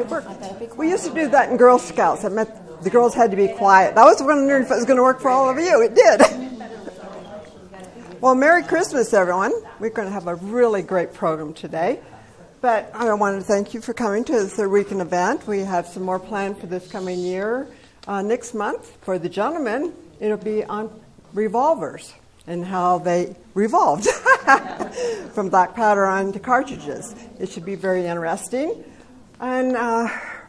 Good work. We used to do that in Girl Scouts. It meant the girls had to be quiet. I was wondering if it was going to work for all of you. It did. Well, Merry Christmas, everyone. We're going to have a really great program today. But I want to thank you for coming to the Third Weekend event. We have some more planned for this coming year. Next month, for the gentlemen, it'll be on revolvers and how they revolved from black powder onto cartridges. It should be very interesting. And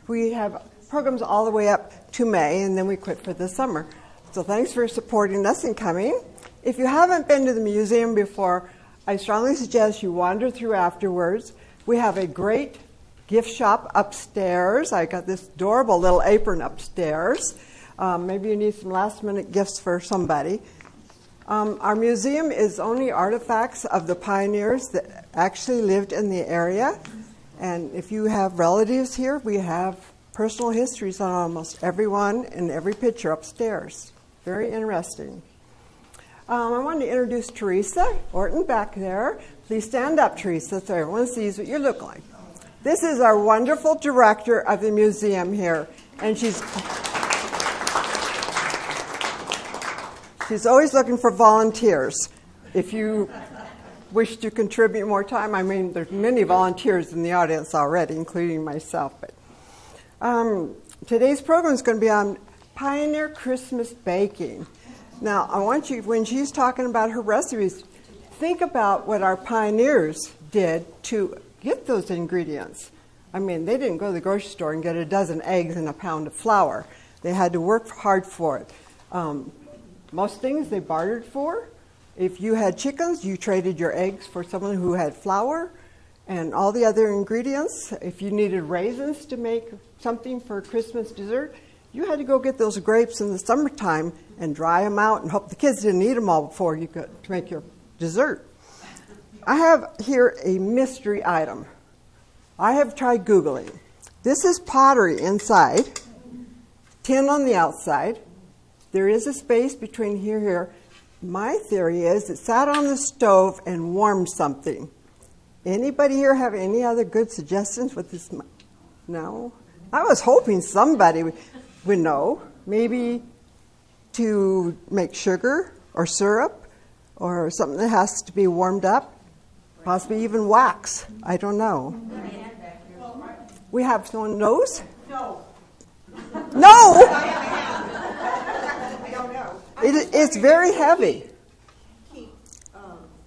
we have programs all the way up to May, and then we quit for the summer. So thanks for supporting us and coming. If you haven't been to the museum before, I strongly suggest you wander through afterwards. We have a great gift shop upstairs. I got this adorable little apron upstairs. Maybe you need some last-minute gifts for somebody. Our museum is only artifacts of the pioneers that actually lived in the area. And if you have relatives here, we have personal histories on almost everyone and every picture upstairs. Very interesting. I wanted to introduce Teresa Orton back there. Please stand up, Teresa, so everyone sees what you look like. This is our wonderful director of the museum here, and she's always looking for volunteers. If you wish to contribute more time, I mean, there's many volunteers in the audience already, including myself. But today's program is going to be on Pioneer Christmas baking. Now, I want you, when she's talking about her recipes, think about what our pioneers did to get those ingredients. I mean, they didn't go to the grocery store and get a dozen eggs and a pound of flour. They had to work hard for it. Most things they bartered for. If you had chickens, you traded your eggs for someone who had flour and all the other ingredients. If you needed raisins to make something for Christmas dessert, you had to go get those grapes in the summertime and dry them out and hope the kids didn't eat them all before you could to make your dessert. I have here a mystery item. I have tried Googling. This is pottery inside, tin on the outside. There is a space between here. My theory is it sat on the stove and warmed something. Anybody here have any other good suggestions with this? No? I was hoping somebody would know. Maybe to make sugar or syrup or something that has to be warmed up. Possibly even wax. I don't know. We have someone knows? No. No? I don't know. It's very heavy.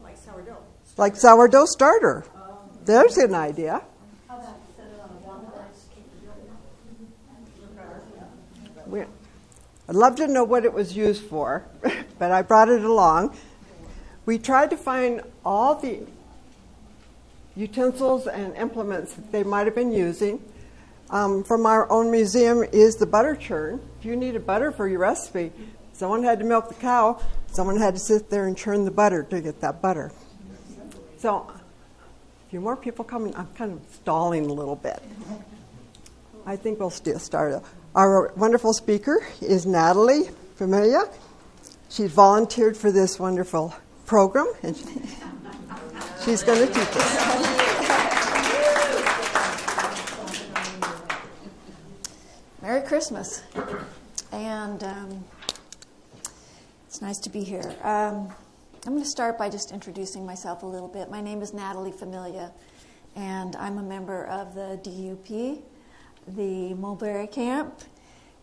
Like sourdough. Like sourdough starter. There's an idea. I'd love to know what it was used for, but I brought it along. We tried to find all the utensils and implements that they might have been using. From our own museum is the butter churn. If you needed butter for your recipe, someone had to milk the cow, someone had to sit there and churn the butter to get that butter. So, a few more people coming. I'm kind of stalling a little bit. I think we'll still start. Our wonderful speaker is Natalie Familia. She's volunteered for this wonderful program, and she's going to teach us. Merry Christmas, and it's nice to be here. I'm going to start by just introducing myself a little bit. My name is Natalie Familia, and I'm a member of the DUP, the Mulberry Camp,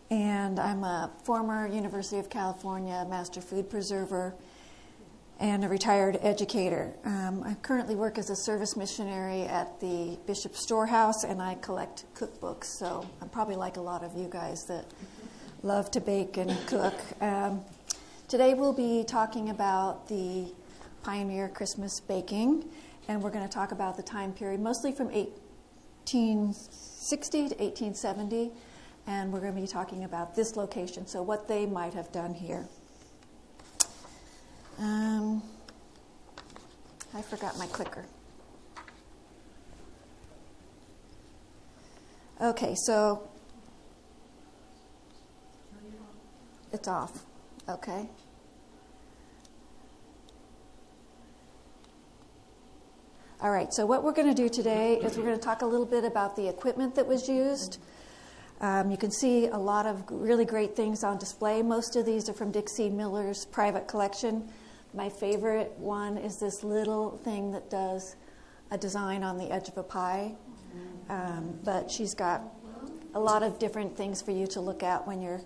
and I'm a former University of California master food preserver and a retired educator. I currently work as a service missionary at the Bishop Storehouse, and I collect cookbooks, so I'm probably like a lot of you guys that love to bake and cook. Today we'll be talking about the Pioneer Christmas baking, and we're going to talk about the time period, mostly from 1860 to 1870, and we're going to be talking about this location, so what they might have done here. I forgot my clicker. Okay, so it's off. Okay. All right, so what we're going to do today is we're going to talk a little bit about the equipment that was used. You can see a lot of really great things on display. Most of these are from Dixie Miller's private collection. My favorite one is this little thing that does a design on the edge of a pie. But she's got a lot of different things for you to look at when you're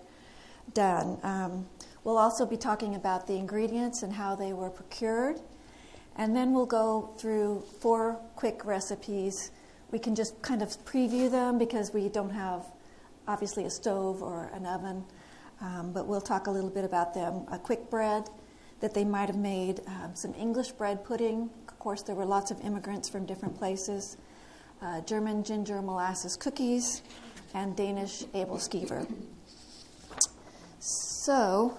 done. We'll also be talking about the ingredients and how they were procured. And then we'll go through 4 quick recipes. We can just kind of preview them because we don't have, obviously, a stove or an oven. But we'll talk a little bit about them. A quick bread that they might have made, some English bread pudding. Of course, there were lots of immigrants from different places. German ginger molasses cookies, and Danish Abelskiver. So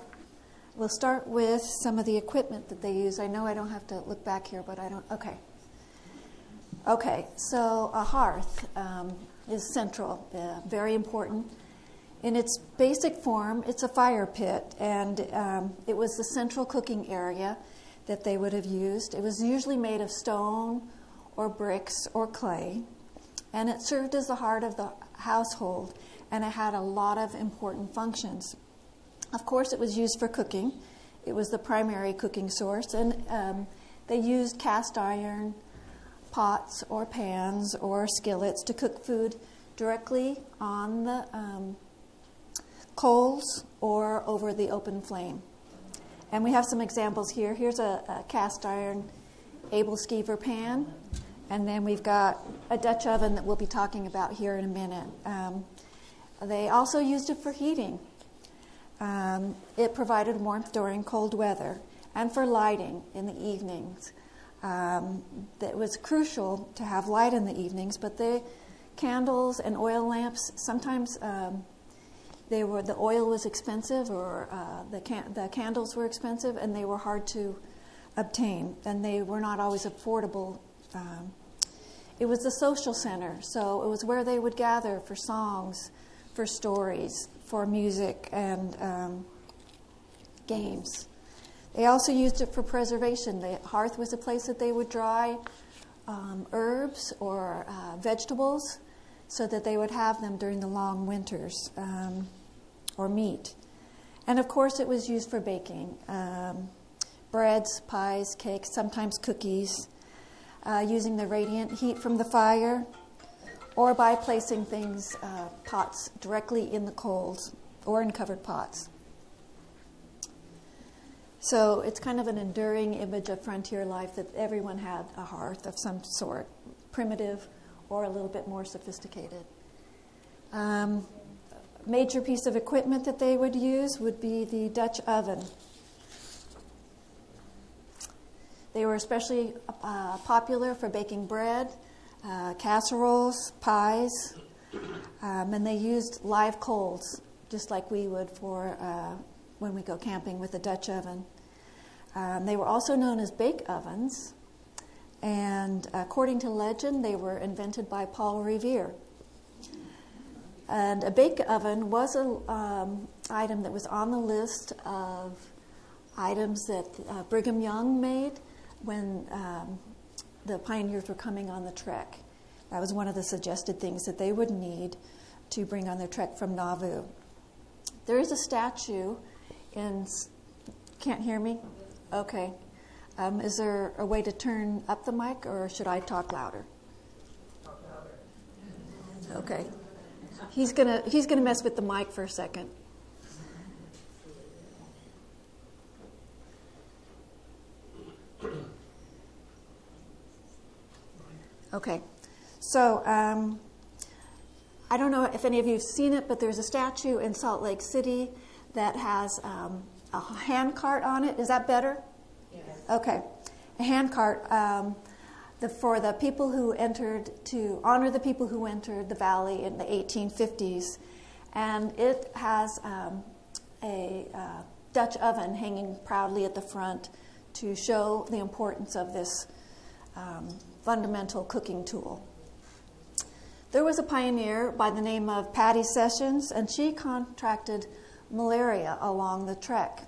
we'll start with some of the equipment that they use. I know I don't have to look back here, but I don't. Okay, so a hearth is central, very important. In its basic form, it's a fire pit, and it was the central cooking area that they would have used. It was usually made of stone or bricks or clay, and it served as the heart of the household, and it had a lot of important functions. Of course, it was used for cooking. It was the primary cooking source, and they used cast iron pots or pans or skillets to cook food directly on the coals or over the open flame. And we have some examples here. Here's a cast iron Abelskiver pan, and then we've got a Dutch oven that we'll be talking about here in a minute. They also used it for heating. It provided warmth during cold weather and for lighting in the evenings. It was crucial to have light in the evenings, but the candles and oil lamps, sometimes the oil was expensive, or the candles were expensive, and they were hard to obtain, and they were not always affordable. It was the social center, so it was where they would gather for songs, for stories, for music, and games. They also used it for preservation. The hearth was a place that they would dry herbs or vegetables so that they would have them during the long winters, or meat. And of course it was used for baking. Breads, pies, cakes, sometimes cookies, using the radiant heat from the fire, or by placing pots directly in the coals or in covered pots. So it's kind of an enduring image of frontier life that everyone had a hearth of some sort, primitive or a little bit more sophisticated. Major piece of equipment that they would use would be the Dutch oven. They were especially popular for baking bread, casseroles, pies, and they used live coals, just like we would for when we go camping with a Dutch oven. They were also known as bake ovens, and according to legend, they were invented by Paul Revere. And a bake oven was an item that was on the list of items that Brigham Young made when the pioneers were coming on the trek. That was one of the suggested things that they would need to bring on their trek from Nauvoo. There is a statue in... Can't hear me? Okay. Is there a way to turn up the mic, or should I talk louder? Talk louder. Okay. He's gonna mess with the mic for a second. Okay. So I don't know if any of you have seen it, but there's a statue in Salt Lake City that has a hand cart on it. Is that better? Yes. Okay. A hand cart for the people who to honor the people who entered the valley in the 1850s. And it has a Dutch oven hanging proudly at the front to show the importance of this fundamental cooking tool. There was a pioneer by the name of Patty Sessions, and she contracted malaria along the trek.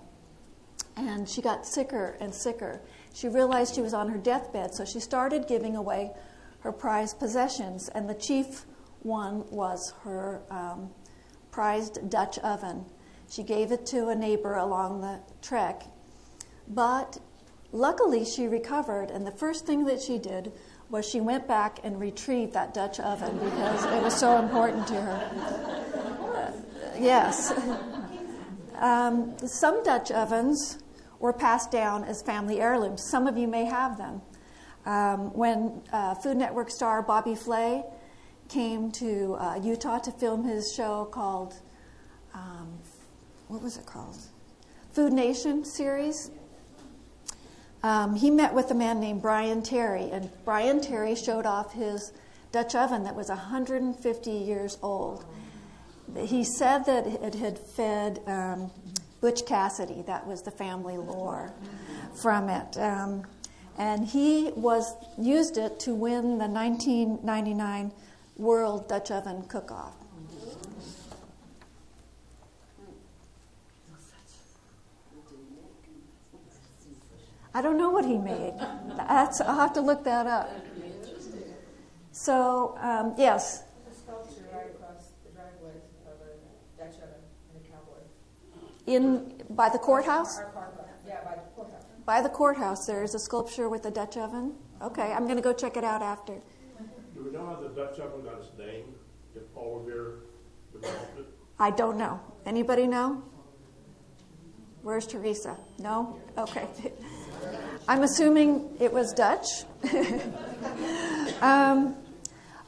And she got sicker and sicker. she realized she was on her deathbed, so she started giving away her prized possessions, and the chief one was her prized Dutch oven. She gave it to a neighbor along the trek, but luckily she recovered, and the first thing that she did was she went back and retrieved that Dutch oven because it was so important to her. Yes. Some Dutch ovens were passed down as family heirlooms. Some of you may have them. When Food Network star Bobby Flay came to Utah to film his show called, what was it called? Food Nation series. He met with a man named Brian Terry, and Brian Terry showed off his Dutch oven that was 150 years old. He said that it had fed Butch Cassidy. That was the family lore from it. And he used it to win the 1999 World Dutch Oven Cook-Off. I don't know what he made. I'll have to look that up. So, yes. A sculpture right across the driveway of a Dutch oven and a cowboy. By the courthouse? Our park lot. Yeah, by the courthouse. By the courthouse, there is a sculpture with a Dutch oven. Okay, I'm going to go check it out after. Do we know how the Dutch oven got its name? If Paul Revere developed it? I don't know. Anybody know? Where's Teresa? No? Okay. I'm assuming it was Dutch.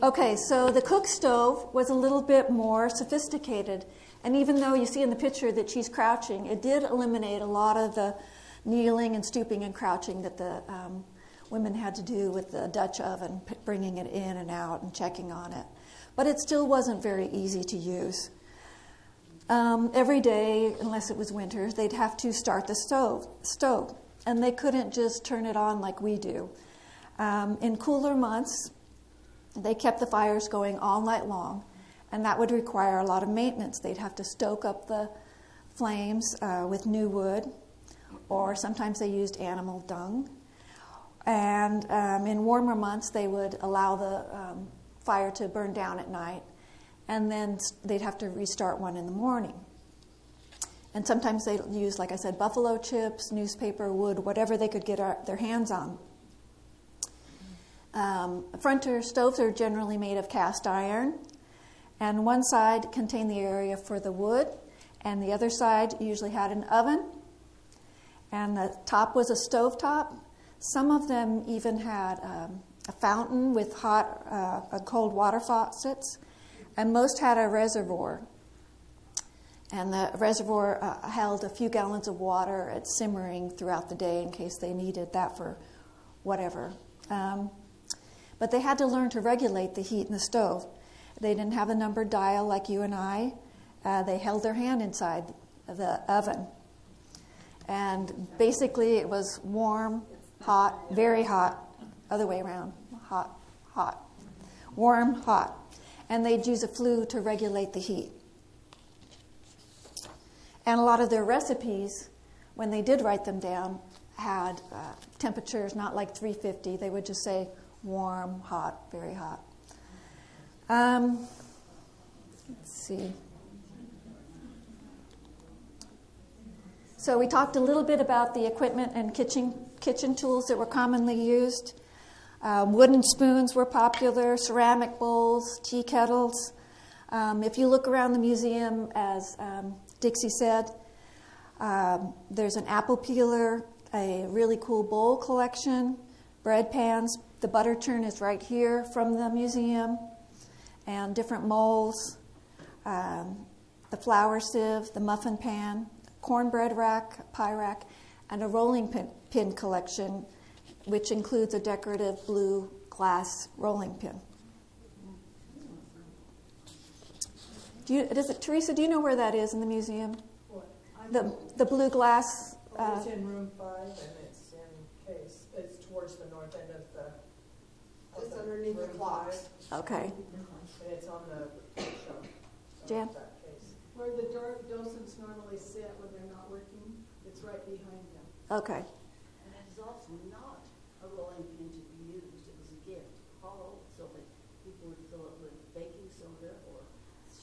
Okay, so the cook stove was a little bit more sophisticated. And even though you see in the picture that she's crouching, it did eliminate a lot of the kneeling and stooping and crouching that the women had to do with the Dutch oven, bringing it in and out and checking on it. But it still wasn't very easy to use. Every day, unless it was winter, they'd have to start the stove. And they couldn't just turn it on like we do. In cooler months, they kept the fires going all night long, and that would require a lot of maintenance. They'd have to stoke up the flames with new wood, or sometimes they used animal dung. And in warmer months, they would allow the fire to burn down at night, and then they'd have to restart one in the morning. And sometimes they'd use, like I said, buffalo chips, newspaper, wood, whatever they could get their hands on. Frontier stoves are generally made of cast iron, and one side contained the area for the wood, and the other side usually had an oven, and the top was a stove top. Some of them even had a fountain with hot, cold water faucets, and most had a reservoir. And the reservoir held a few gallons of water at simmering throughout the day in case they needed that for whatever. But they had to learn to regulate the heat in the stove. They didn't have a numbered dial like you and I. They held their hand inside the oven. And basically it was warm, hot, very hot, other way around, hot, hot, warm, hot. And they'd use a flue to regulate the heat. And a lot of their recipes, when they did write them down, had temperatures not like 350. They would just say warm, hot, very hot. Let's see. So we talked a little bit about the equipment and kitchen tools that were commonly used. Wooden spoons were popular, ceramic bowls, tea kettles. If you look around the museum, as Dixie said, there's an apple peeler, a really cool bowl collection, bread pans. The butter churn is right here from the museum, and different molds, the flour sieve, the muffin pan, cornbread rack, pie rack, and a rolling pin collection, which includes a decorative blue glass rolling pin. Teresa, do you know where that is in the museum? What? The blue glass. It's in room 5, and it's in case. It's towards the north end of the. It's underneath the clocks. Okay. And it's on the shelf. Jan? That case. Where the docents normally sit when they're not working, it's right behind them. Okay. was also not a rolling pin to be used. It was a gift, hollow, so that people would fill it with baking soda or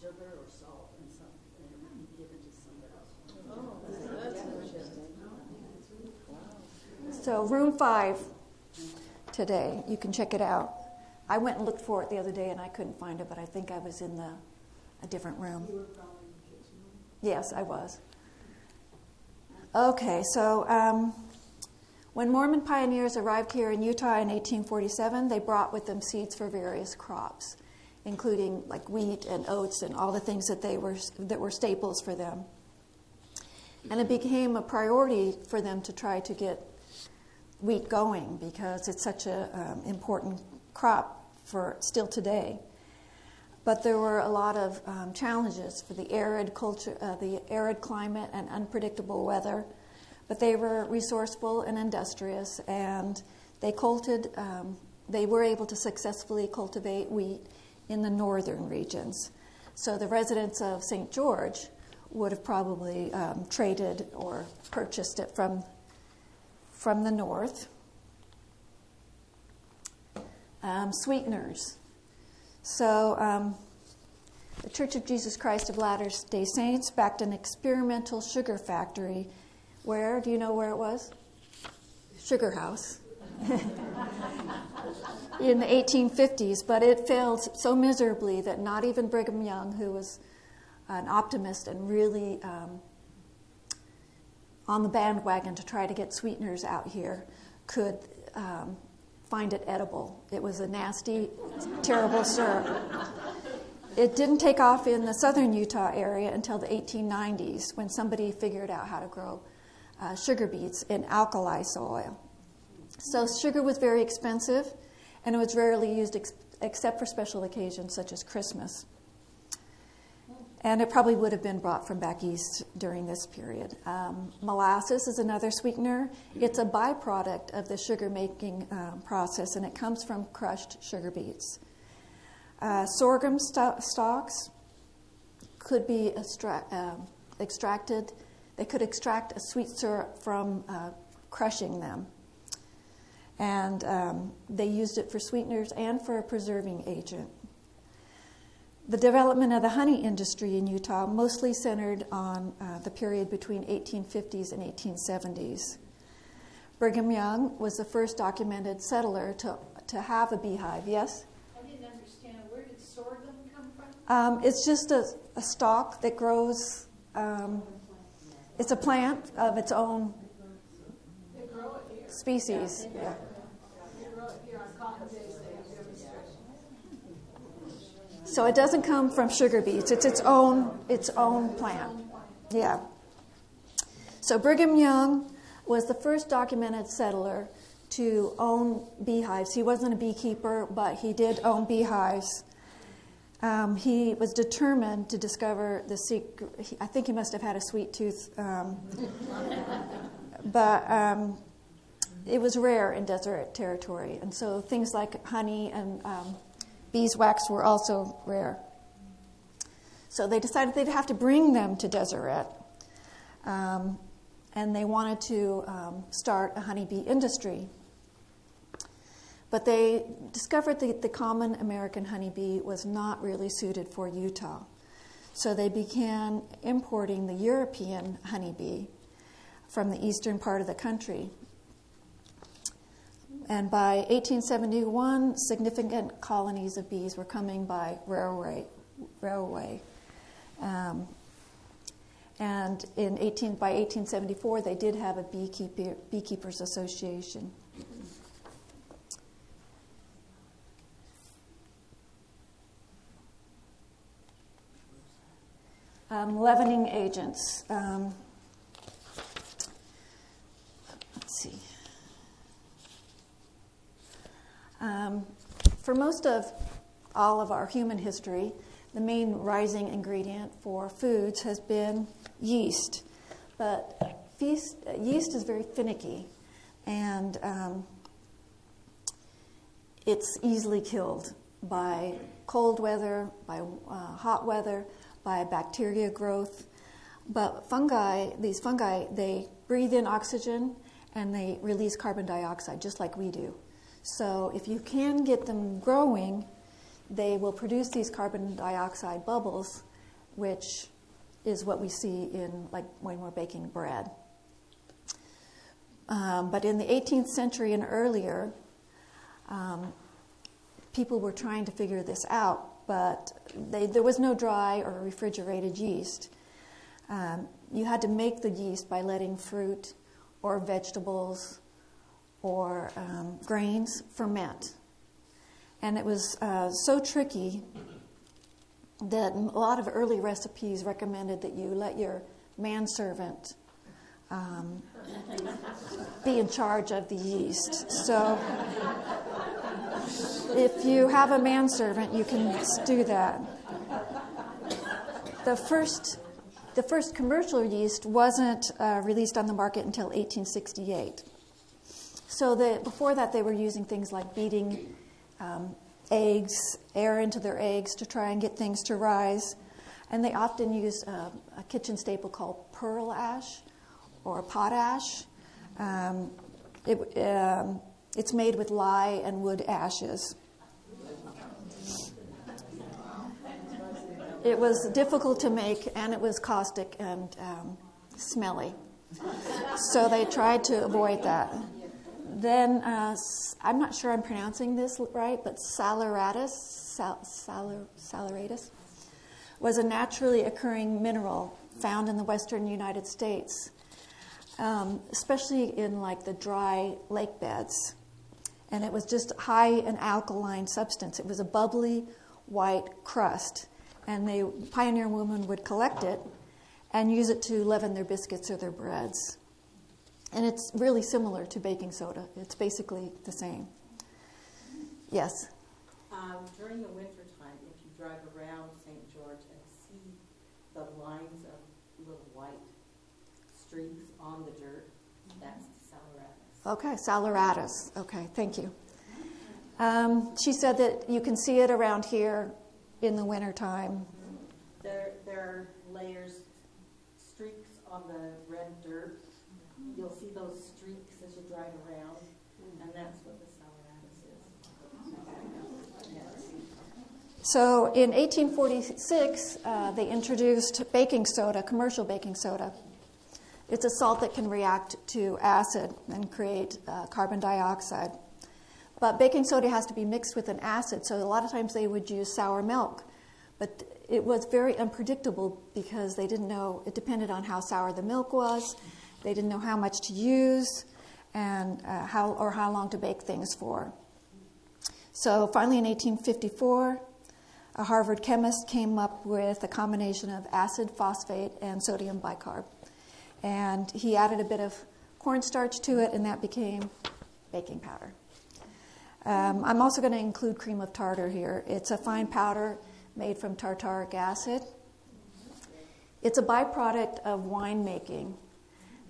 sugar or salt and something, and it would be given to somebody else. Oh, that's interesting. So room 5 today, you can check it out. I went and looked for it the other day and I couldn't find it, but I think I was in a different room. You were probably in the kitchen room. Yes, I was. Okay, so when Mormon pioneers arrived here in Utah in 1847, they brought with them seeds for various crops, including like wheat and oats and all the things that were staples for them. And it became a priority for them to try to get wheat going because it's such an important crop for still today. But there were a lot of challenges for the arid culture, the arid climate and unpredictable weather. But they were resourceful and industrious, and they were able to successfully cultivate wheat in the northern regions. So the residents of St. George would have probably traded or purchased it from the north. Sweeteners. So the Church of Jesus Christ of Latter-day Saints backed an experimental sugar factory. Where? Do you know where it was? Sugar House. In the 1850s, but it failed so miserably that not even Brigham Young, who was an optimist and really on the bandwagon to try to get sweeteners out here, could find it edible. It was a nasty, terrible syrup. It didn't take off in the southern Utah area until the 1890s when somebody figured out how to grow sugar beets in alkali soil. So sugar was very expensive, and it was rarely used except for special occasions such as Christmas. And it probably would have been brought from back east during this period. Molasses is another sweetener. It's a byproduct of the sugar-making process, and it comes from crushed sugar beets. Sorghum stalks could be extracted. They could extract a sweet syrup from crushing them. And they used it for sweeteners and for a preserving agent. The development of the honey industry in Utah mostly centered on the period between 1850s and 1870s. Brigham Young was the first documented settler to have a beehive. Yes? I didn't understand. Where did sorghum come from? It's just a stalk that grows. It's a plant of its own They grow it here. species. Yeah. They grow it here on cotton days. They have demonstrations. So it doesn't come from sugar beets. It's its own plant. Yeah. So Brigham Young was the first documented settler to own beehives. He wasn't a beekeeper, but he did own beehives. He was determined to discover the secret. I think he must have had a sweet tooth, but it was rare in desert territory, and so things like honey and beeswax were also rare. So they decided they'd have to bring them to Deseret, and they wanted to start a honeybee industry. But they discovered that the common American honeybee was not really suited for Utah. So they began importing the European honeybee from the eastern part of the country. And by 1871, significant colonies of bees were coming by railway. And by 1874, they did have a beekeepers association. Leavening agents. Let's see. For most of all of our human history, the main rising ingredient for foods has been yeast. But yeast is very finicky, and it's easily killed by cold weather, by hot weather, by bacteria growth. But these fungi, they breathe in oxygen, and they release carbon dioxide just like we do. So if you can get them growing, they will produce these carbon dioxide bubbles, which is what we see in like when we're baking bread. But in the 18th century and earlier, people were trying to figure this out, but there was no dry or refrigerated yeast. You had to make the yeast by letting fruit or vegetables or grains ferment. And it was so tricky that a lot of early recipes recommended that you let your manservant be in charge of the yeast. So if you have a manservant, you can do that. The first commercial yeast wasn't released on the market until 1868. So before that, they were using things like beating eggs, air into their eggs to try and get things to rise. And they often used a kitchen staple called pearl ash or potash. It's made with lye and wood ashes. It was difficult to make, and it was caustic and smelly. So they tried to avoid that. Then, I'm not sure I'm pronouncing this right, but saleratus was a naturally occurring mineral found in the western United States, especially in like the dry lake beds. And it was just high in alkaline substance. It was a bubbly white crust. And the pioneer women would collect it and use it to leaven their biscuits or their breads. And it's really similar to baking soda. It's basically the same. Yes? During the winter time, if you drive around St. George and see the lines of little white streaks on the dirt, that's saleratus. Okay, saleratus. Okay, thank you. She said that you can see it around here in the wintertime. There are layers, streaks on the red dirt. You'll see those streaks as you drive around, and that's what the saleratus is. Yes. So in 1846, they introduced baking soda, commercial baking soda. It's a salt that can react to acid and create carbon dioxide. But baking soda has to be mixed with an acid, so a lot of times they would use sour milk. But it was very unpredictable because they didn't know, it depended on how sour the milk was. They didn't know how much to use and how long to bake things for. So finally in 1854, a Harvard chemist came up with a combination of acid, phosphate, and sodium bicarb. And he added a bit of cornstarch to it, and that became baking powder. I'm also going to include cream of tartar here. It's a fine powder made from tartaric acid. It's a byproduct of winemaking,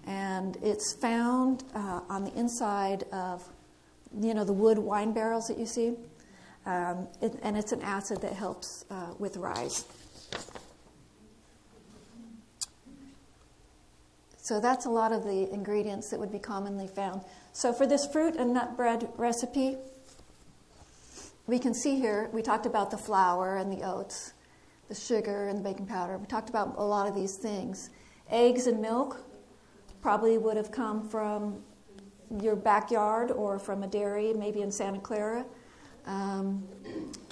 and it's found on the inside of, the wood wine barrels that you see. And it's an acid that helps with rise. So that's a lot of the ingredients that would be commonly found. So for this fruit and nut bread recipe, we can see here, we talked about the flour and the oats, the sugar and the baking powder. We talked about a lot of these things. Eggs and milk probably would have come from your backyard or from a dairy, maybe in Santa Clara.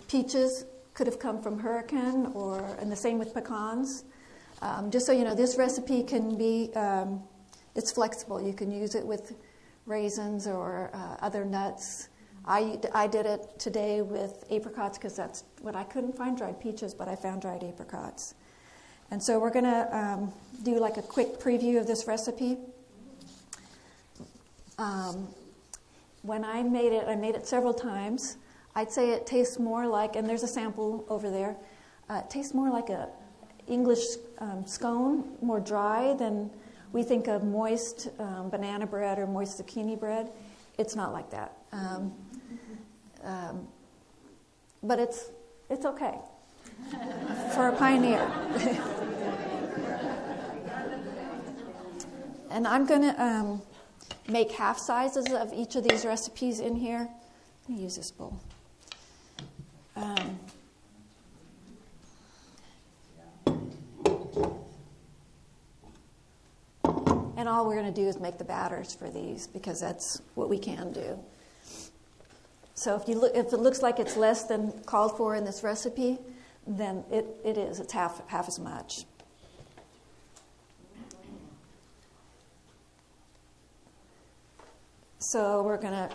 Peaches could have come from Hurricane, and the same with pecans. Just so you know, this recipe can be, it's flexible. You can use it with raisins or other nuts. I did it today with apricots because that's what I couldn't find, dried peaches, but I found dried apricots. And so we're going to do like a quick preview of this recipe. When I made it several times. I'd say it tastes more like, and there's a sample over there, it tastes more like a English scone, more dry than we think of moist banana bread or moist zucchini bread. It's not like that. But it's okay for a pioneer. And I'm going to make half sizes of each of these recipes in here. Let me use this bowl. And all we're going to do is make the batters for these because that's what we can do. So if it looks like it's less than called for in this recipe, then it is. It's half as much. So we're going to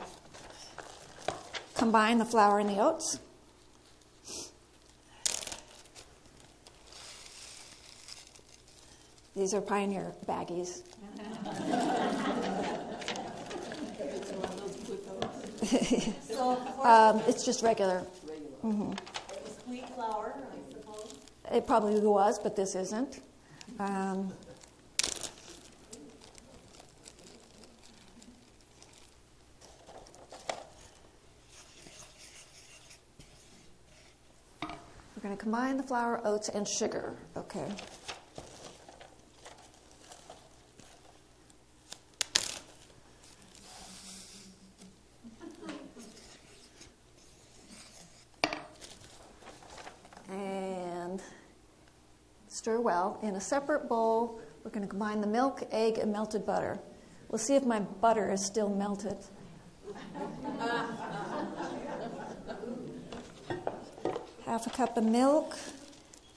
combine the flour and the oats. These are Pioneer baggies. It's just regular. Mm-hmm. Wheat flour, I suppose. It probably was, but this isn't. We're going to combine the flour, oats, and sugar. Okay. And stir well. In a separate bowl, we're going to combine the milk, egg, and melted butter. We'll see if my butter is still melted. Half a cup of milk,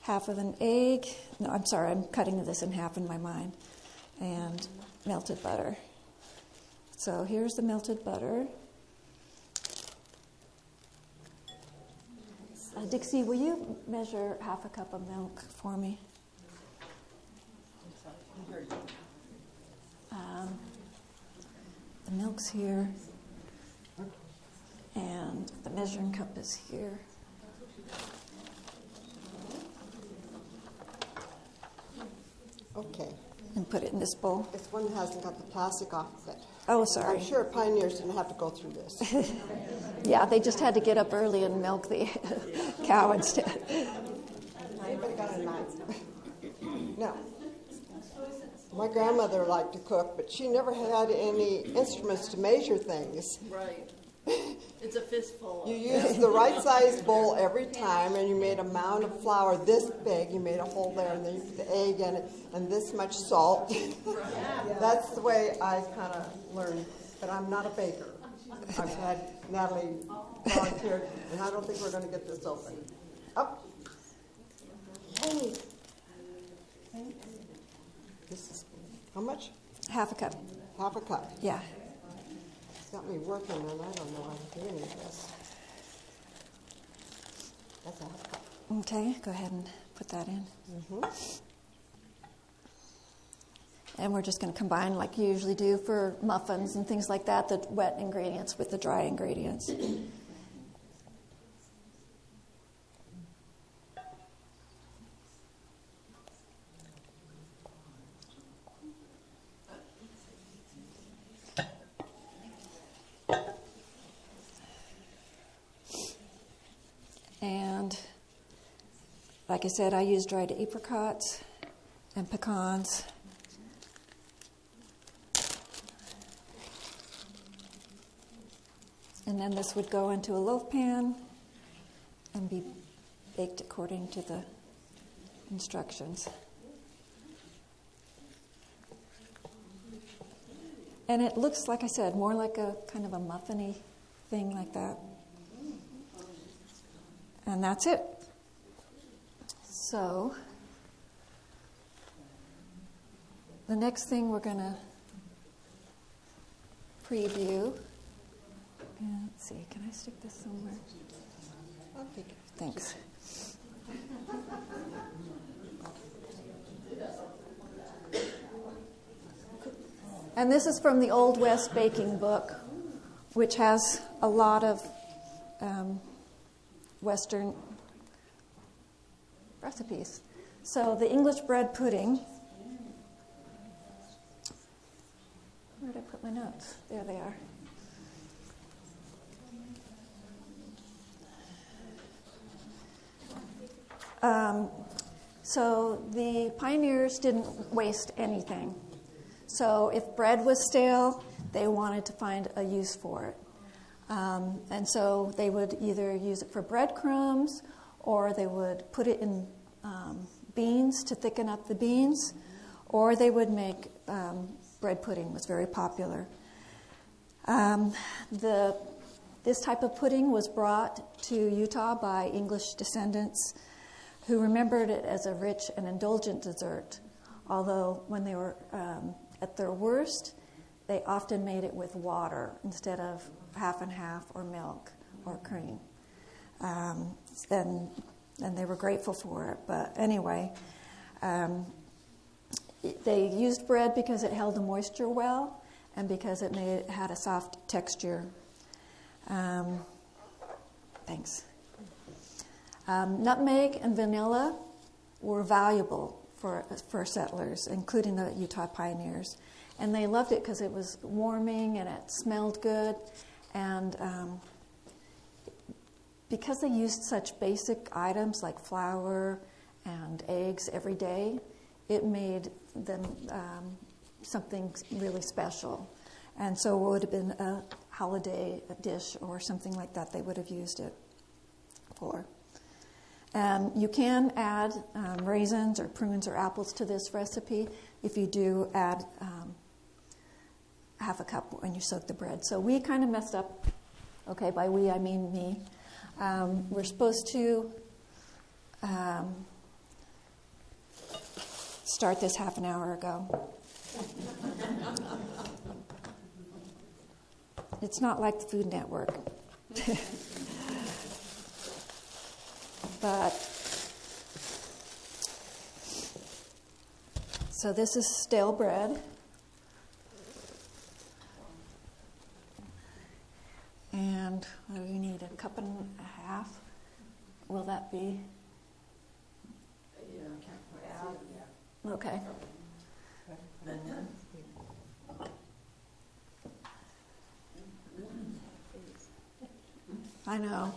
half of an egg. No, I'm sorry, I'm cutting this in half in my mind. And melted butter. So here's the melted butter. Dixie, will you measure half a cup of milk for me? The milk's here, and the measuring cup is here. Okay. And put it in this bowl. This one hasn't got the plastic off of it. Oh, sorry. I'm sure Pioneers didn't have to go through this. Yeah, they just had to get up early and milk the cow instead. Anybody got a knife? No. My grandmother liked to cook, but she never had any instruments to measure things. Right. It's a fistful. You used the right size bowl every time, and you made a mound of flour this big. You made a hole there, and then you put the egg in it, and this much salt. That's the way I kind of learned, but I'm not a baker. I've had Natalie volunteer, and I don't think we're going to get this open. Up. Hey. This is how much? Half a cup. Half a cup. Yeah. It's got me working, and I don't know how to do any of this. That's a half a cup. Okay, go ahead and put that in. Mm-hmm. And we're just going to combine, like you usually do for muffins and things like that, the wet ingredients with the dry ingredients. And like I said, I use dried apricots and pecans. And then this would go into a loaf pan and be baked according to the instructions. And it looks, like I said, more like a kind of a muffin-y thing like that. And that's it. So the next thing we're going to preview. Let's see, can I stick this somewhere? Okay. Thanks. And this is from the Old West Baking Book, which has a lot of Western recipes. So the English bread pudding. Where did I put my notes? There they are. So the pioneers didn't waste anything. So if bread was stale, they wanted to find a use for it. And so they would either use it for breadcrumbs, or they would put it in beans to thicken up the beans, or they would make bread pudding was very popular. This type of pudding was brought to Utah by English descendants who remembered it as a rich and indulgent dessert, although when they were at their worst, they often made it with water instead of half and half or milk or cream. And they were grateful for it. But anyway, they used bread because it held the moisture well and because it had a soft texture. Thanks. Nutmeg and vanilla were valuable for settlers, including the Utah pioneers. And they loved it because it was warming and it smelled good. And because they used such basic items like flour and eggs every day, it made them something really special. And so it would have been a holiday dish or something like that they would have used it for. You can add raisins or prunes or apples to this recipe. If you do, add half a cup when you soak the bread. So we kind of messed up. Okay, by we I mean me. We're supposed to start this half an hour ago. It's not like the Food Network. But, so this is stale bread. And what do we need? A cup and a half? Will that be? Yeah. Okay. I know.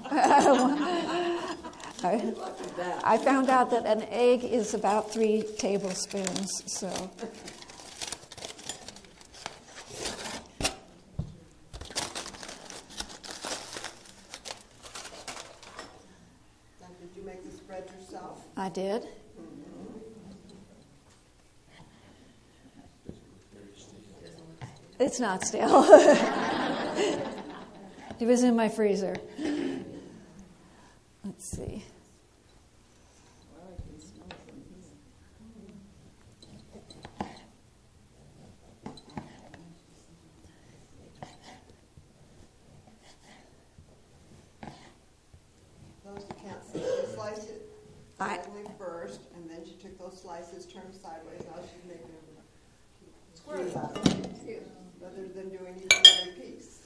I found out that an egg is about 3 tablespoons, so. Now, did you make this bread yourself? I did. It's not stale. It was in my freezer. Let's see. Those you can't see, she sliced it diagonally first, and then she took those slices, turned sideways. Now she's making a square out of it, rather than doing each and every piece.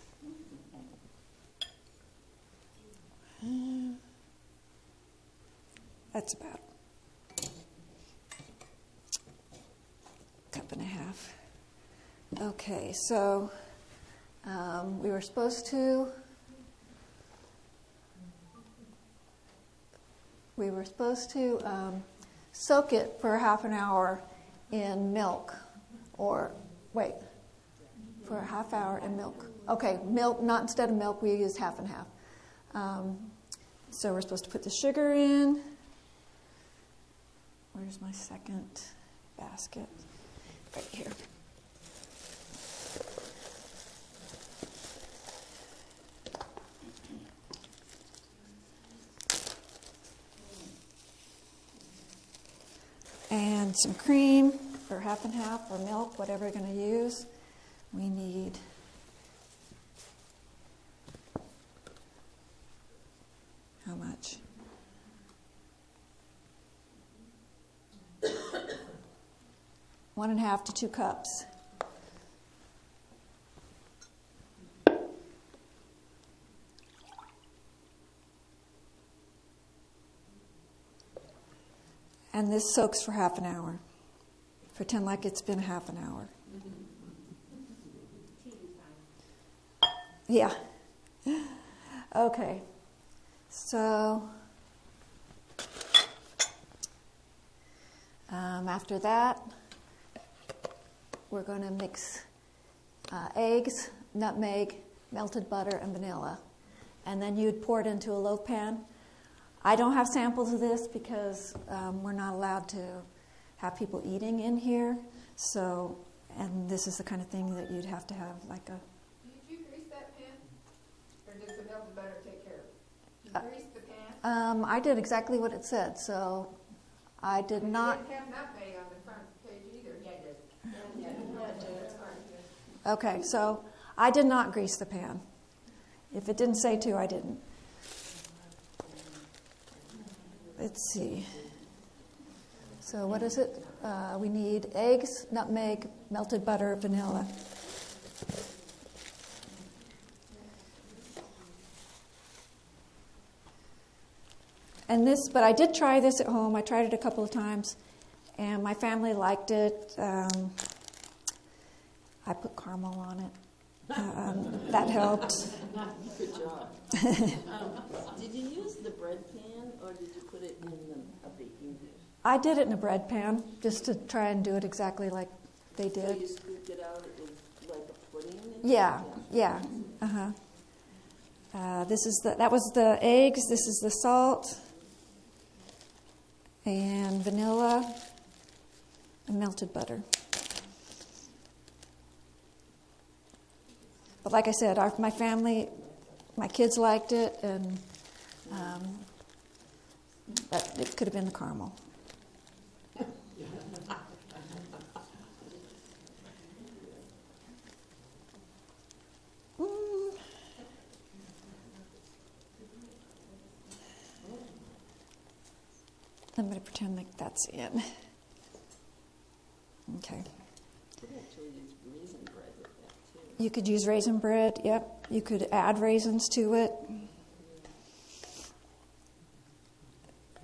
That's about a cup and a half. Okay, so we were supposed to soak it for half an hour in milk, or wait, for a half hour in milk. Okay, milk, not instead of milk, we used half and half. So we're supposed to put the sugar in. Where's my second basket? Right here. And some cream, or half and half, or milk, whatever you're going to use. We need how much? 1.5 to 2 cups. And this soaks for half an hour. Pretend like it's been half an hour. Yeah. Okay. So, after that, we're going to mix eggs, nutmeg, melted butter, and vanilla. And then you'd pour it into a loaf pan. I don't have samples of this because we're not allowed to have people eating in here. So, and this is the kind of thing that you'd have to have like a... Did you grease that pan? Or does the melted butter take care of it? You grease the pan? I did exactly what it said, so I did not... You didn't have nutmeg on the front page either. Yeah, it does. Okay, so I did not grease the pan. If it didn't say to, I didn't. Let's see. So what is it? We need eggs, nutmeg, melted butter, vanilla. And this, but I did try this at home. I tried it a couple of times, and my family liked it. I put caramel on it. That helped. Good job. Did you use the bread pan, or did you put it in a baking dish? I did it in a bread pan, just to try and do it exactly like they So did. you scooped it out as like a pudding? Yeah. That was the eggs. This is the salt and vanilla and melted butter. But like I said, my family, my kids liked it, and but it could have been the caramel. I'm going to pretend like that's in. Okay. You could actually use raisin bread with that, too. You could use raisin bread, yep. You could add raisins to it.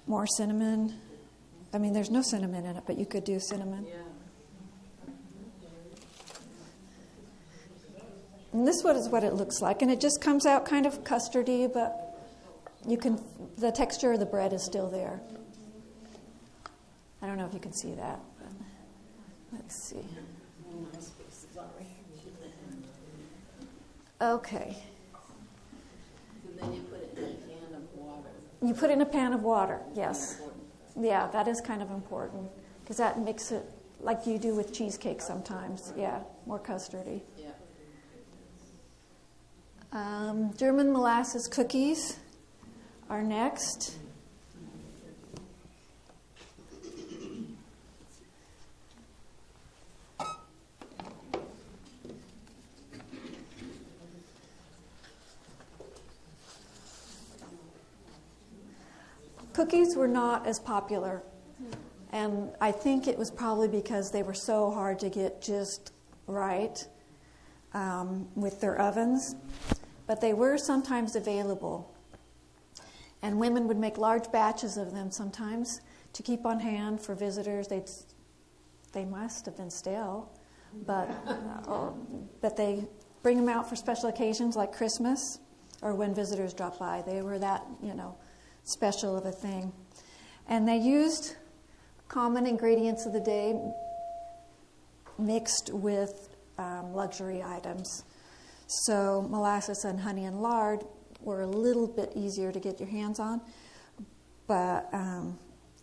More cinnamon. I mean, there's no cinnamon in it, but you could do cinnamon. Yeah. And this is what it looks like. And it just comes out kind of custardy, but the texture of the bread is still there. I don't know if you can see that. But let's see. Okay. So then you put it in a pan of water. You put it in a pan of water, yes. Yeah, that is kind of important because that makes it like you do with cheesecake sometimes. Yeah, more custardy. Yeah. German molasses cookies are next. Cookies were not as popular, and I think it was probably because they were so hard to get just right with their ovens, but they were sometimes available. And women would make large batches of them sometimes to keep on hand for visitors. They must have been stale, but they bring them out for special occasions like Christmas or when visitors drop by. They were that, special of a thing. And they used common ingredients of the day mixed with luxury items. So molasses and honey and lard were a little bit easier to get your hands on, but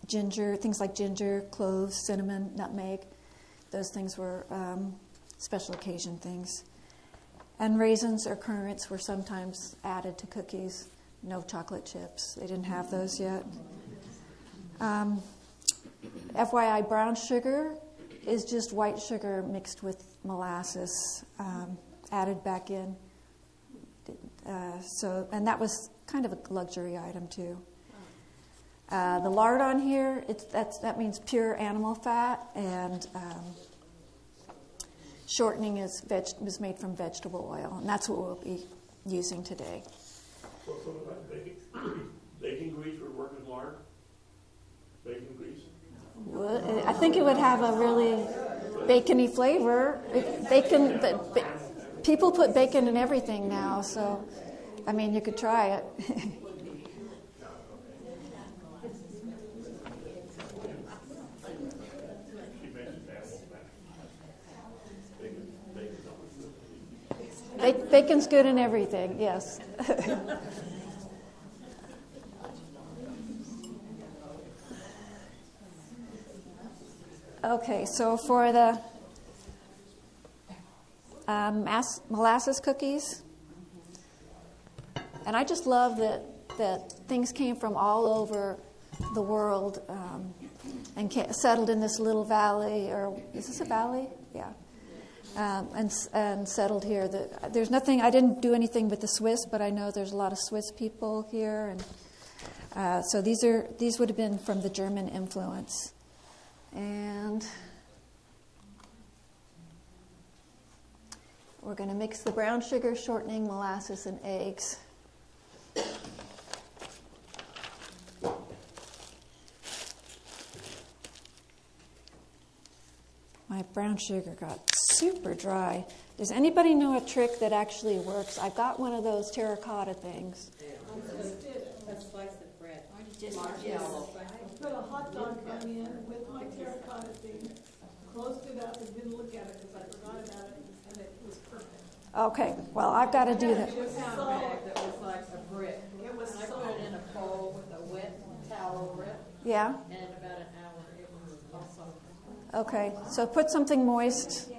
ginger, things like ginger, cloves, cinnamon, nutmeg, those things were special occasion things. And raisins or currants were sometimes added to cookies. No chocolate chips. They didn't have those yet. FYI, brown sugar is just white sugar mixed with molasses added back in. And that was kind of a luxury item too. The lard on here, that means pure animal fat, and shortening is made from vegetable oil, and that's what we'll be using today. So baking grease would work as lard? Bacon grease? I think it would have a really bacony flavor. People put bacon in everything now, so you could try it. Bacon's good in everything, yes. Okay, so for the molasses cookies, and I just love that things came from all over the world and settled in this little valley, or is this a valley? Yeah. And settled here. There's nothing, I didn't do anything with the Swiss, but I know there's a lot of Swiss people here. And so these would have been from the German influence. And we're going to mix the brown sugar, shortening, molasses, and eggs. My brown sugar got super dry. Does anybody know a trick that actually works? I've got one of those terracotta things. A slice of bread. Put a hot dog bun in with my terracotta thing, closed it up and didn't look at it because I forgot about it, and it was perfect. Okay, well, I've got to do that. A pound bag that was like a brick. It was I put it in a bowl with a wet towel over it, Yeah? and in about an hour it was all soft. Okay, so put something moist.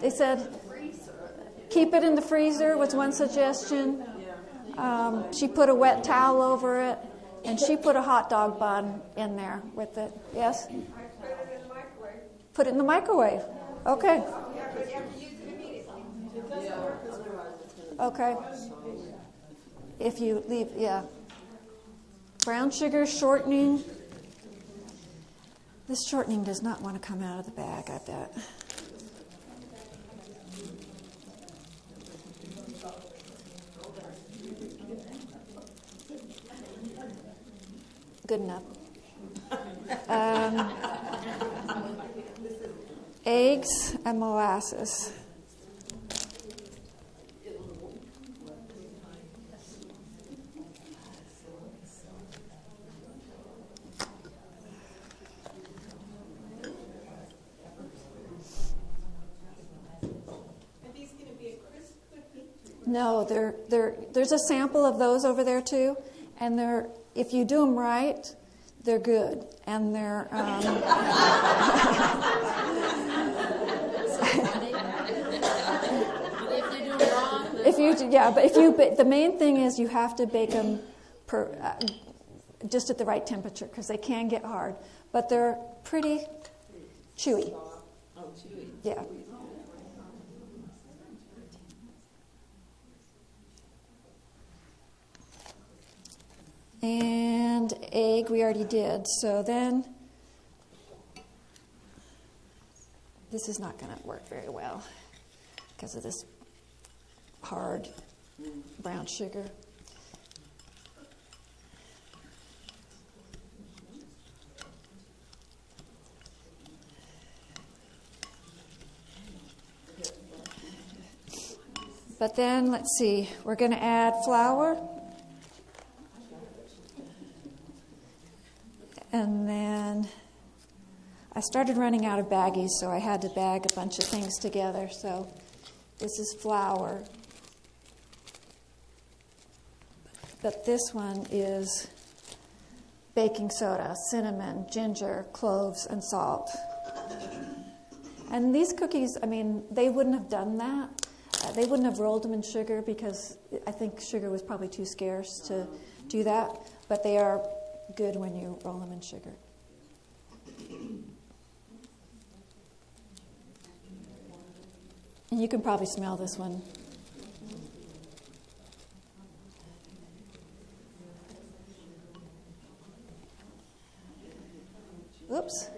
They said keep it in the freezer was one suggestion. She put a wet towel over it, and she put a hot dog bun in there with it. Yes? I put it in the microwave. Put it in the microwave. Okay. Yeah, but you have to use it immediately. Okay. If you leave, yeah. Brown sugar shortening. This shortening does not want to come out of the bag, I bet. Good enough. Eggs and molasses. No, there's a sample of those over there too, and if you do them right, they're good, and they're. But the main thing is you have to bake them just at the right temperature because they can get hard, but they're pretty chewy. Oh, chewy. Yeah. And egg we already did. So then this is not going to work very well because of this hard brown sugar. But then, let's see, we're going to add flour. And then I started running out of baggies, so I had to bag a bunch of things together. So this is flour. But this one is baking soda, cinnamon, ginger, cloves, and salt. And these cookies, I mean, they wouldn't have done that. They wouldn't have rolled them in sugar because I think sugar was probably too scarce to do that. But they are good when you roll them in sugar. And you can probably smell this one. Oops.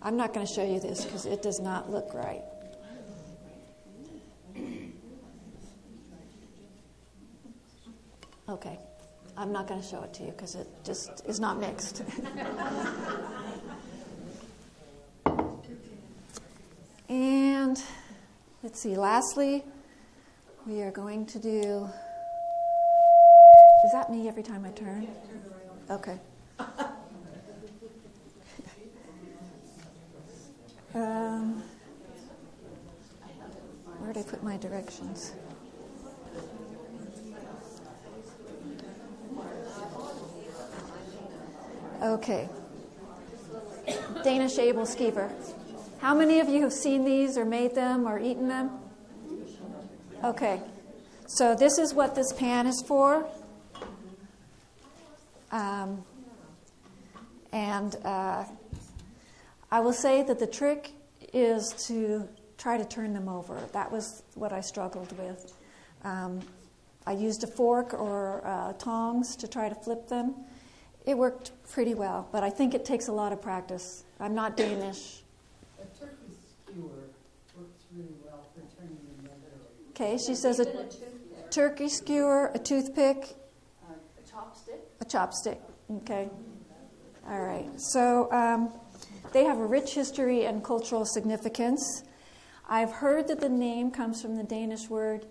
I'm not going to show you this because it does not look right. Okay. I'm not going to show it to you because it just is not mixed. And let's see, lastly, we are going to do... Is that me every time I turn? Okay. put my directions. Okay. Danish Abelskever. How many of you have seen these or made them or eaten them? Okay. So this is what this pan is for. I will say that the trick is to try to turn them over. That was what I struggled with. I used a fork or tongs to try to flip them. It worked pretty well, but I think it takes a lot of practice. I'm not Danish. A turkey skewer works really well for turning them over. Okay, she says a turkey skewer, a toothpick, a chopstick. Okay. All right. So they have a rich history and cultural significance. I've heard that the name comes from the Danish word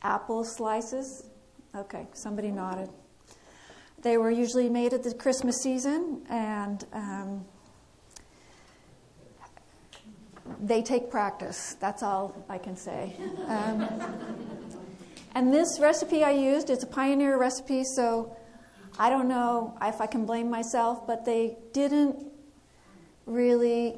apple slices. Okay, somebody nodded. They were usually made at the Christmas season, and they take practice. That's all I can say. And this recipe I used, it's a pioneer recipe, so I don't know if I can blame myself, but they didn't really.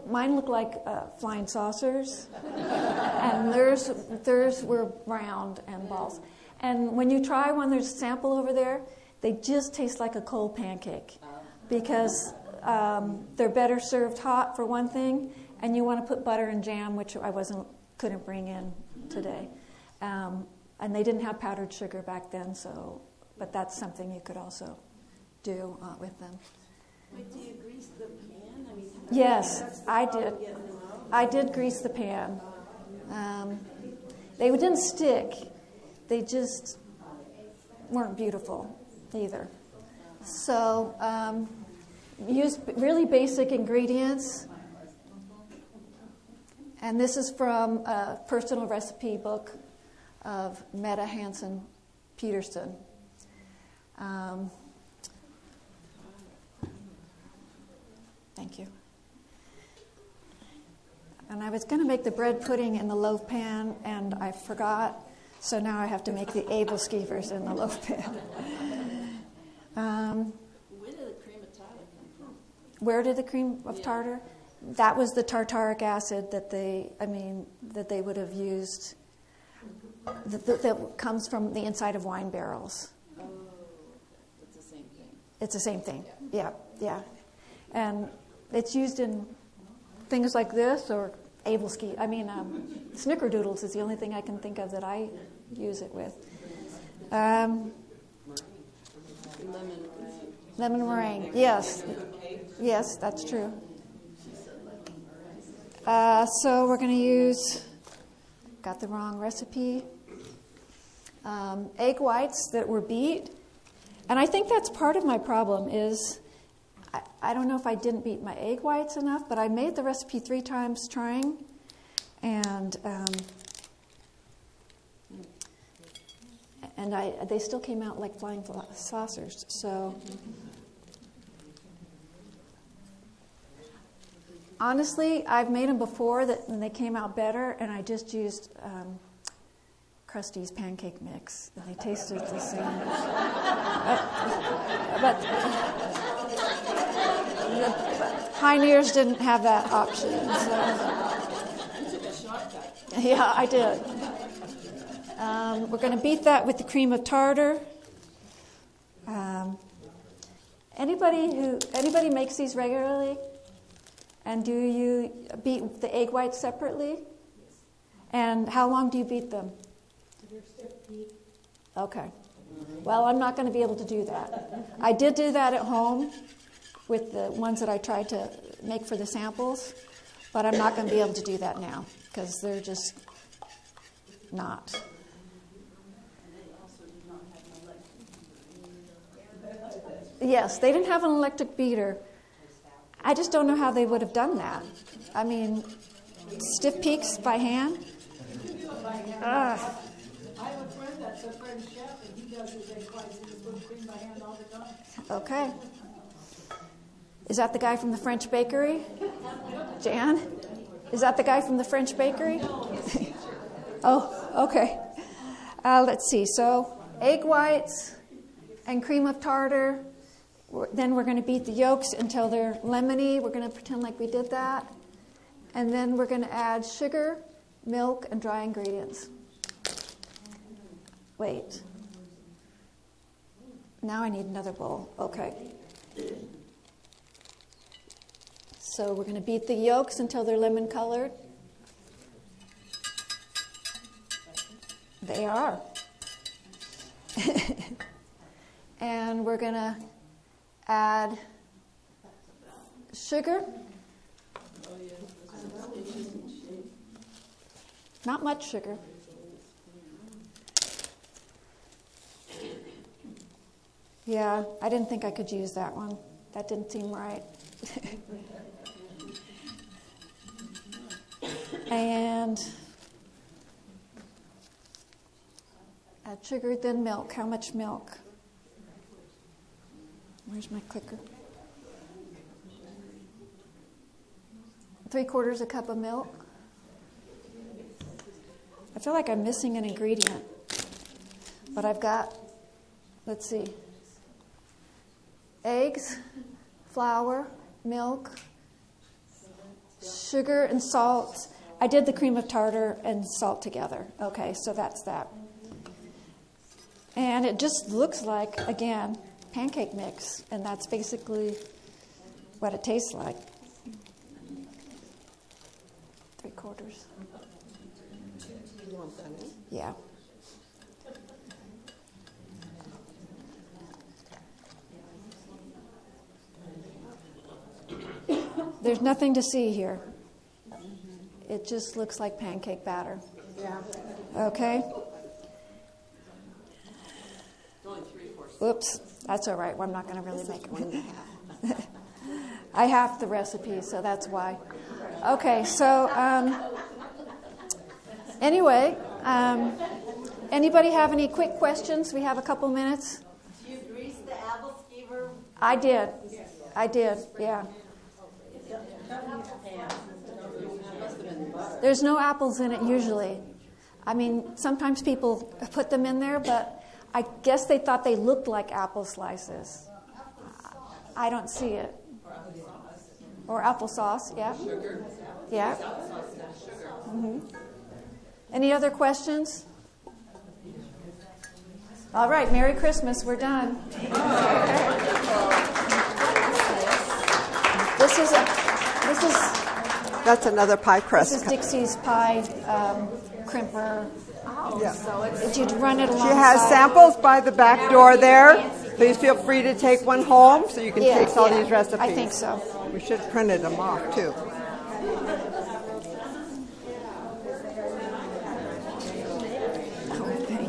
Mine look like flying saucers, and theirs were round and balls. And when you try one, there's a sample over there. They just taste like a cold pancake because they're better served hot for one thing, and you want to put butter and jam, which I couldn't bring in today. And they didn't have powdered sugar back then, but that's something you could also do with them. Wait, do you grease the pan? Yes, I did. I did grease the pan. They didn't stick. They just weren't beautiful either. So use really basic ingredients. And this is from a personal recipe book of Mette Hansen Petersen. Thank you. And I was going to make the bread pudding in the loaf pan, and I forgot, so now I have to make the Abelskevers in the loaf pan. Where did the cream of tartar come from? Where did the cream of tartar? That was the tartaric acid that they would have used, that comes from the inside of wine barrels. Oh, it's the same thing. It's the same thing. Yeah. And it's used in things like this, or snickerdoodles is the only thing I can think of that I use it with. Lemon meringue. Yes, that's true. So we're going to use, got the wrong recipe, egg whites that were beat. And I think that's part of my problem is, I don't know if I didn't beat my egg whites enough, but I made the recipe 3 times trying, and they still came out like flying saucers. So honestly, I've made them before and they came out better, and I just used Krusty's pancake mix, and they tasted the same. But the pioneers didn't have that option. So. You took a shortcut. Yeah, I did. We're going to beat that with the cream of tartar. Anybody makes these regularly? And do you beat the egg whites separately? Yes. And how long do you beat them? They're stiff beat. Okay. Well, I'm not going to be able to do that. I did do that at home with the ones that I tried to make for the samples, but I'm not going to be able to do that now because they're just not. Yes, they didn't have an electric beater. I just don't know how they would have done that. I mean, stiff peaks by hand? I have a friend that's a French chef, and he does his egg whites and his whipped cream by hand all the time. Okay. Is that the guy from the French bakery? Jan? Is that the guy from the French bakery? Oh, okay. Let's see. So egg whites and cream of tartar. Then we're going to beat the yolks until they're lemony. We're going to pretend like we did that. And then we're going to add sugar, milk, and dry ingredients. Wait. Now I need another bowl. Okay. So we're going to beat the yolks until they're lemon colored. They are. And we're going to add sugar. Not much sugar. Yeah, I didn't think I could use that one. That didn't seem right. And add sugar, then milk. How much milk? Where's my clicker? 3/4 cup of milk. I feel like I'm missing an ingredient. But I've got, let's see, eggs, flour, milk, sugar, and salt. I did the cream of tartar and salt together. Okay, so that's that. And it just looks like, again, pancake mix. And that's basically what it tastes like. 3/4. You want that in? Yeah. There's nothing to see here. It just looks like pancake batter. Yeah. Okay? Oops, that's all right. Well, I'm not going to really make it. I have the recipe, so that's why. Okay, so anyway, anybody have any quick questions? We have a couple minutes. Do you grease the apple skewer? I did, yeah. There's no apples in it usually. I mean, sometimes people put them in there, but I guess they thought they looked like apple slices. I don't see it. Or applesauce, yeah. Sugar. Yeah. Mm-hmm. Any other questions? All right, Merry Christmas. We're done. This is That's another pie crust. This is Dixie's pie crimper. Yeah. Did you run it along? She has samples by the back door there. Please feel free to take one home so you can taste all these recipes. I think so. We should have printed them off, too.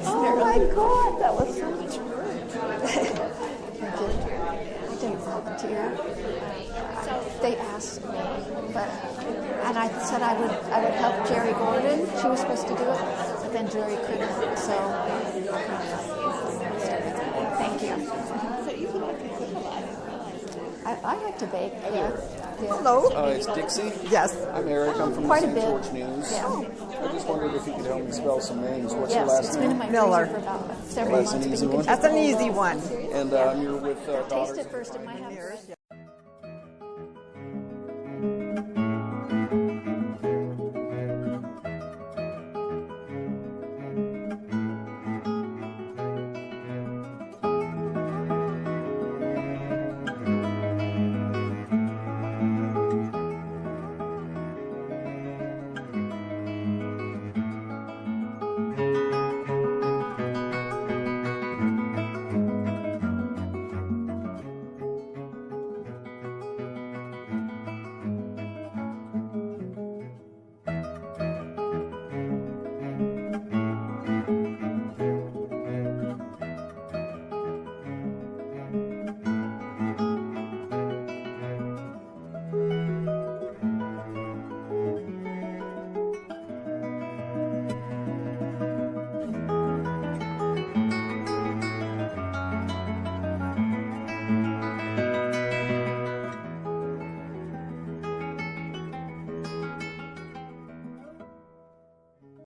Oh my God, that was so much work. I didn't volunteer. They asked me, and I said I would help Jerry Gordon. She was supposed to do it, but then Jerry couldn't. So thank you. I like to bake. Yeah. Hello. It's Dixie. Yes. I'm Eric. I'm from Quite the a St. bit. George News. Yeah. I just wondered if you could help me spell some names. What's your Yes, last it's name? been in my Miller. freezer for about several That's an months. easy one. That's an easy one. And you're with Taste daughters. it first. It might have. Years, yeah.